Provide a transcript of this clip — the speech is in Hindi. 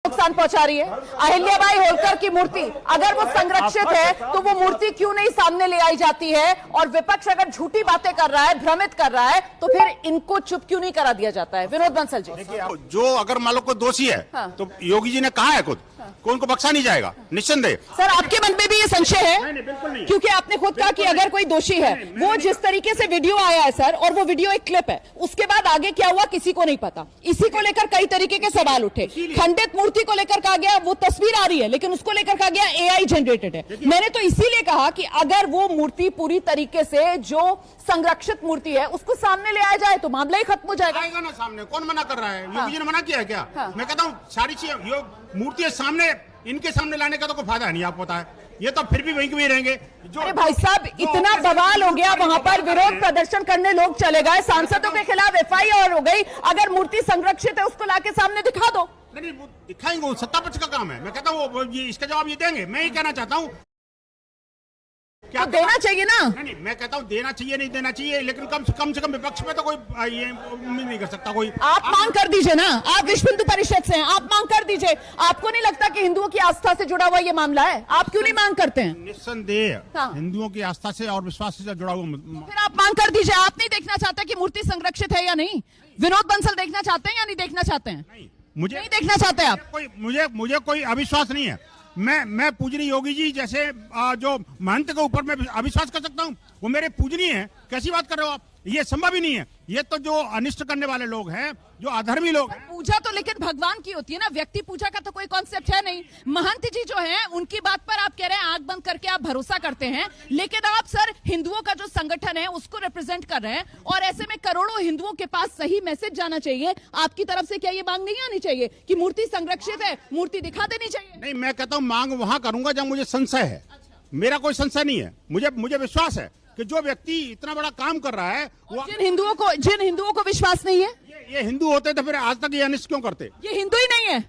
नुकसान पहुंचा रही है। अहिल्याबाई होलकर की मूर्ति अगर वो संरक्षित है तो वो मूर्ति क्यों नहीं सामने ले आई जाती है? और विपक्ष अगर झूठी बातें कर रहा है, भ्रमित कर रहा है, तो फिर इनको चुप क्यों नहीं करा दिया जाता है? विनोद बंसल जी, जो अगर मान लो कोई दोषी है तो योगी जी ने कहा है खुद कि उनको बख्शा नहीं जाएगा, निस्संदेह। सर आपके मन में भी ये संशय है? नहीं, बिल्कुल नहीं। क्योंकि आपने खुद कहा कि अगर कोई दोषी है, वो जिस तरीके से वीडियो आया है सर, और वो वीडियो एक क्लिप है, उसके बाद आगे क्या हुआ किसी को नहीं पता। इसी को लेकर कई तरीके के सवाल उठे। खंडित मूर्ति को लेकर कहा गया वो तस्वीर आ रही है, लेकिन उसको लेकर कहा गया एआई जनरेटेड है। मैंने तो इसीलिए कहा कि अगर वो मूर्ति पूरी तरीके से जो संरक्षित मूर्ति है उसको सामने ले आया जाए तो मामला ही खत्म हो जाएगा। आएगा ना सामने, कौन मना कर रहा है? योगी जी ने मना किया है क्या? मैं कहता हूँ सारी चीजें मूर्ति सामने, इनके सामने लाने का तो कोई फायदा नहीं, आपको पता है। ये तो फिर भी वहीं के वहीं रहेंगे। अरे भाई साहब, इतना बवाल हो गया, वहां पर विरोध प्रदर्शन करने लोग चले गए, सांसदों के खिलाफ एफआईआर हो गई। अगर मूर्ति संरक्षित है उसको लाके सामने दिखा दो। नहीं, वो दिखाएंगे, वो सत्ता पक्ष का काम है। मैं कहता हूँ इसका जवाब ये देंगे। मैं ही कहना चाहता हूँ क्या देना चाहिए ना? नहीं, मैं कहता हूँ देना चाहिए, नहीं देना चाहिए, लेकिन कम से कम विपक्ष में तो कोई ये उम्मीद नहीं कर सकता कोई। आप मांग कर दीजिए ना, आप विश्व हिंदू परिषद से हैं, आप मांग कर दीजिए। आपको नहीं लगता कि हिंदुओं की आस्था से जुड़ा हुआ ये मामला है? आप क्यों नहीं मांग करते हैं? निस्संदेह हिंदुओं की आस्था से और विश्वास से जुड़ा हुआ। फिर आप मांग कर दीजिए। आप नहीं देखना चाहते कि मूर्ति संरक्षित है या नहीं? विनोद बंसल देखना चाहते हैं या नहीं देखना चाहते हैं? मुझे नहीं देखना चाहते आप? मुझे कोई अविश्वास नहीं है। मैं पूजनीय योगी जी जैसे जो महंत के ऊपर मैं अविश्वास कर सकता हूँ? वो मेरे पूजनीय हैं। कैसी बात कर रहे हो आप? ये संभव ही नहीं है। ये तो जो अनिष्ट करने वाले लोग हैं, जो अधर्मी लोग हैं। पूजा तो लेकिन भगवान की होती है ना, व्यक्ति पूजा का तो कोई कॉन्सेप्ट है नहीं। महंत जी जो हैं उनकी बात पर आप कह रहे हैं आंख बंद करके आप भरोसा करते हैं, लेकिन आप सर हिंदुओं का जो संगठन है उसको रिप्रेजेंट कर रहे हैं, और ऐसे में करोड़ों हिंदुओं के पास सही मैसेज जाना चाहिए। आपकी तरफ से क्या ये मांग नहीं आनी चाहिए कि मूर्ति संरक्षित है, मूर्ति दिखा देनी चाहिए? नहीं, मैं कहता हूँ मांग वहां करूंगा जब मुझे संशय है। मेरा कोई संशय नहीं है। मुझे विश्वास है कि जो व्यक्ति इतना बड़ा काम कर रहा है वो जिन हिंदुओं को विश्वास नहीं है, ये हिंदू होते तो फिर आज तक ये अनिष्ट क्यों करते? ये हिंदू ही नहीं है।